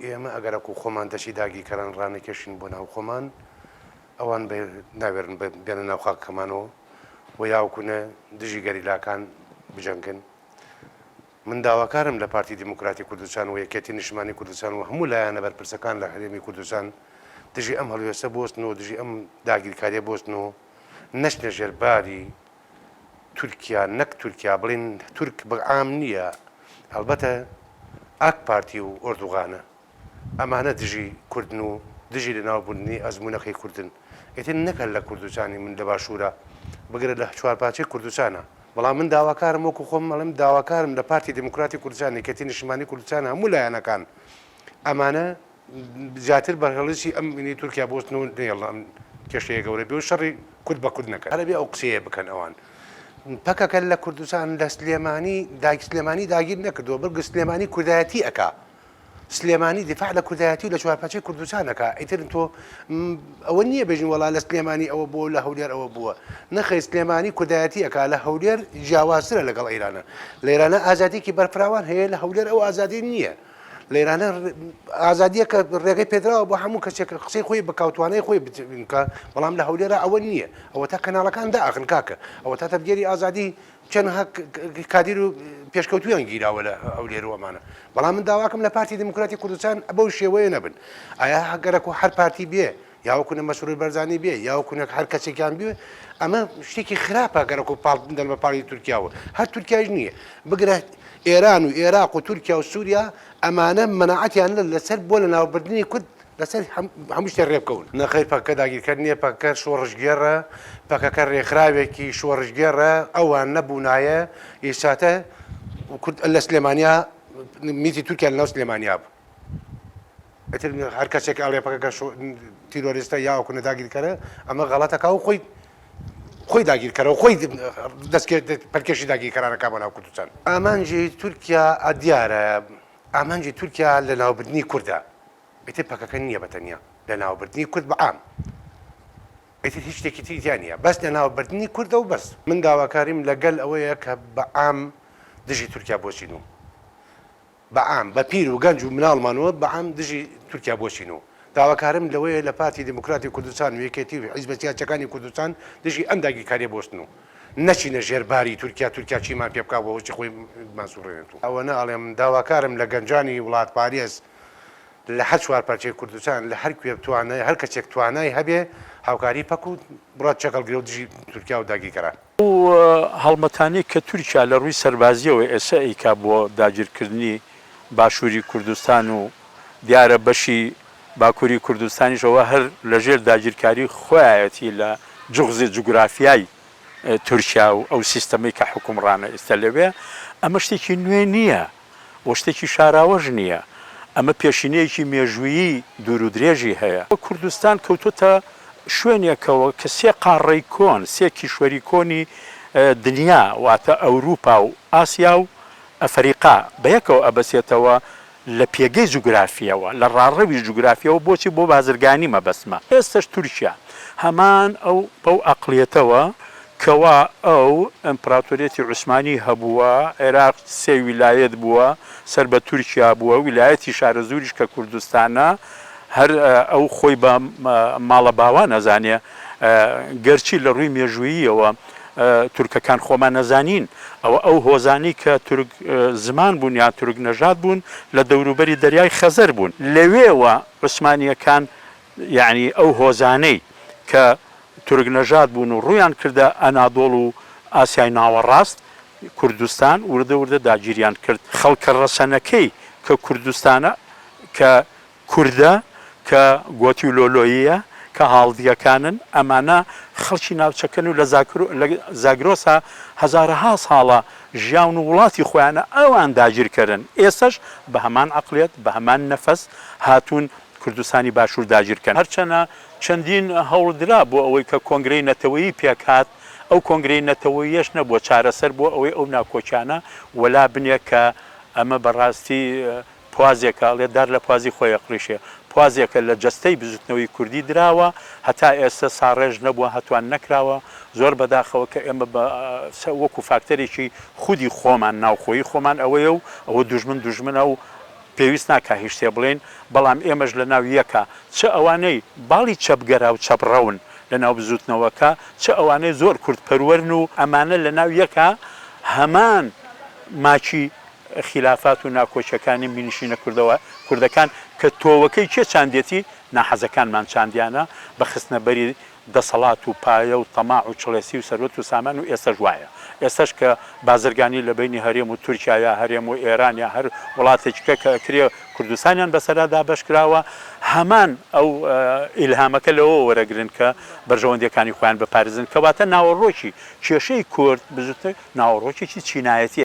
ئێمە ئەگەرەکو خۆمان دەشی داگیرکەران ڕانەکێشین بۆ ناو خۆمان ئەوان ناوێرن بێنە ناو خاکەمانەوە و یاوکوونە دژی گەریلاکان بجەنگن. من داواکارم لە پارتی دیموکراتی کوردستان و یەکێتی نیشتمانی کوردستان و هەموو لایەنە بەرپرسەکان لە هەرێمی کوردستان دژی ئەم هەڵوێستە بۆستنەوە، دژی ئەم داگیرکاریە بۆستنەوە، نەچنە ژێرباری تورکیا، نەک تورکیا بڵێن تورک بەعام نییە، هەڵبەتە ئاک پارتی و ئۆردوغانە ئەمانە دژی کوردن و دژی لە ناوبوونی ئەزمونونەکەی کوردن. ئێتر نەکەن لە کوردستانی من لە باشوورە بگرە لە چوارپاچەی کوردستانە. بەڵام من داواکارم وەکو خۆم مەڵم داواکارم لە پارتی دیموکراتی کوردستان یەکێتی نیشتمانی کوردستان هەموو لایەنەکان ئەمانە زیاتر بەرهەڵیسی ئەم مینی تورکیا بۆستنەوە نێڵام کێشەیە گەورە بێ و شەڕی کورد بە کورد نەکەن. هەرەبێ ئەو قسەیە بکەن ئەوان پەکەکەن لە کوردستان لە سلێمانی داگیر نەکردووە، بەڵکو سلێمانی کوردایەتی ئەکا، سلێمانی دفاع لە کوردایەتی و لە چوارپاچەی کوردستانەکە. ئیتر تۆ ئەوە نییە بێژین وەڵا لە سلێمانی ئەوە بووە لە هەولێر ئەوە بووە، نەخەی سلێمانی کوردایەتی ئەکا. لە هەولێر جیاوازترە لەگەڵ ئێرانە. لە ئێرانە ئازادیەکی بەرفراوان هەیە، لە هەولێر ئەو ئازادی نییە. لە ئێرانە ئازادیە کە ڕێگەی پێدراوە بۆ هەموو کەسێک قسەی خۆی بە کاوتوانەی خۆی بکە، بەڵام لە هەولێرە ئەوە نییە. ئەوە تا کەناڵەکان داخن کاکە، ئەوە تا تەبگێری ئازادی چەندها کادیر و پێشکەوتویان گیراوە لە ئەولێر و ئەمانە. بەڵام من داواکەم لە پارتی دیموکراتی کوردستان بەو شێوەیە نەبن. ئایا هەگەرەک و هەر پارتی بێ یاوەکوونە مەسرور بەرزانی بێ یاوەکوونە هەر کەسێکیان بێ، ئەمە شتێکی خراپە گەرەک و پاڵدن بە پاڵی تورکیاوە. هەر تورکیاش نییە بگرە ئێران و عێراق و تورکیا و سووریا ئەمانە مەناعەتیان لەسەر بۆ لە ناوبردنی کورد لەسەر هەموو شتێ ڕێبکەون. نەخەی پەکە داگیرکرد نییە، پەکە شۆڕژگێڕە، پەکەکە ڕێکخراوێکی شۆڕژگێڕە، ئەوان نەبوونایە ئێساتە لە سلێمانیا میتی تورکیا لە ناو سلێمانیا بوو. ئەتر هەر کەسێک ئاڵێ پەکەکە تیرۆریستە یاوەکوونە داگیرکەرە، ئەمە غەڵەتەکە و خۆی داگیرکەرەوە خۆی دەستکرد پەرکێشی داگیرکەرانەکە بۆ ناو کوردستان. ئامانجی تورکیا دیارە، ئامانجی تورکیا لە ناوبردنی کووردە. ئیتر پەکەکە نییە بەتەنیا لە ناوبردنی کورد بەعام، ئیتر هیچ شتێکی تریان نییە، بەس لە ناوبردنی کووردە و بەس. من داواکاریم لەگەل ئەوەیە کە بەعام دژی تورکیا بۆچینەوە، بەعام بە پیر و گەنج و مناڵمانەوە بەعام دژی تورکیا بۆچینەوە. داواکارم لەوەیە لە پارتی دیموکراتی کوردستان و یەکێتی و حیزبە سیاسیەکانی کوردستان دژی ئەم داگیرکاریە بۆستنەوە، نەچینە ژێرباری تورکیا چیمان پێ بکات بۆ خۆی ماسوڕێنێتەوە. ئەوە ناڵێم داواکارم لە گەنجانی وڵات پارێز لە هەر چوارپارچەی کوردستان لە هەر کوێ بتوانێت هەر کەسێک توانای هەبێ هاوکاری پەک و بڕات چەکەڵگرێ و دژی تورکیا و داگیرکەران. هەڵمەتانی کە تورکیا لە ڕووی سەربازیەوە ئێستا ئەیکا بۆ داگیرکردنی باشووری کوردستان و دیارە بەشی باکووری کوردستانیشەوە هەر لەژێر داگیرکاری خۆیەتی لە جوغزی جوگرافیای تورکیا و ئەو سیستەمەی کە حکومڕانە ئێستا لەوێ، ئەمە شتێکی نوێ نییە و شتێکی شاراوەژ نییە. ئەمە پێشینەیەکی مێژوویی دوور و درێژی هەیە. کوردستان کەوتوتە شوێنێکەوە کە سێ قاڕەی کۆن، سێ کیشوەری کۆنی دنیا واتە ئەوروپا و ئاسیا و ئەفریقا بەیەکەوە ئەبەسێتەوە لە پێگەی جوگرافیەوە، لە ڕاڕەوی جوگرافیەوە. بۆچی بۆ بازرگانی مەبەسمە. ئێستش تورکیا هەمان بەو ئەقلیەتەوە کەوا ئەو ئەمپراتۆریەتی عوسمانی هەبووە، عێراق سێ ویلایەت بووە سەر بە تورکیا بووە، ویلایەتی شارەزوریش کە کوردستانە هەر ئەو خۆی بە ماڵە باوا نەزانێ، گەرچی لە ڕووی مێژووییەوە تورکەکان خۆمان نەزانین. ئەو هۆزانی کە تورک زمان بوون یا تورک نەژاد بوون لە دەوروبەری دەریای خەزەر بوون. لەوێوە عوسمانیەکان یعنی ئەو هۆزانەی کە تورک نەژاد بوون و ڕوویان کردە ئەنادۆڵ و ئاسیای ناوەڕاست کوردستان وردە داگیریان کرد. خەڵکە ڕەسەنەکەی کە کوردستانە کە کووردە کە گۆتی و لۆلۆیە کە هاڵدیەکانن، ئەمانە خەڵکی ناوچەکەن و لە زاگرۆسا هەزارەها ساڵە ژیان و وڵاتی خۆیانە ئەوان داگیرکردن. ئێستش بە هەمان عەقڵیەت بە هەمان نەفەس هاتوون کوردستانی باشوور داگیرکەن. هەرچەنە چەندین هەوڵدرا بۆ ئەوەی کە کۆنگرەی نەتەوەیی پێکات، ئەو کۆنگرەی نەتەوەییەش نەبووە چارەسەر بۆ ئەوەی ئەو ناکۆچانە وەلا بنێ کە ئەمە بەڕاستی پوازێکە ئەڵێدار لە پوازی خۆی قڕیشێ، پوازێکە لە جەستەی بزوتنەوەی کوردی دراوە، هەتا ئێستا ساڕێژ نەبووە، هەتوان نەکراوە. زۆر بەداخەوە کە ئێمە وەکو فاکتەرێکی خودی خۆمان ناوخۆیی خۆمان ئەوەیە و ئەوە دوژمنە و پێویست ناکە هیچ شتێ بڵێن بەڵام ئێمەش لە ناو یەکە چه ئەوانەی باڵی چەپگەرا و چەپڕەون لە ناو بزوتنەوەکە چه ئەوانەی زۆر کورتپەروەرن و ئەمانە لە ناو یەکە هەمان ماچی خلافات و ناکۆچەکانی مینیشینە کوردەکان کە تۆوەکەی چێ چاندێتی ناحەزەکانمان چاندیانە بە خستنەبەری دەسەڵات و پایە و تەماع و چڵێسی و سەرۆت و سامان و ئێستەش وایە ئێستش کە بازرگانی لە بینی هەرێم و تورکیا هەرێم و ئێرانیا هەر وڵاتێکەکە کە کرێ کوردستانیان بەسەرادا بەشکراوە هەمان ئەو ئیلهامەکە لەوە وەرەگرن کە بەرژەوەندەکانی خۆیان بپارێزن کەواتە ناوەڕۆکی کێشەی کورد بزوتە ناوەڕۆکێکی چینایەتی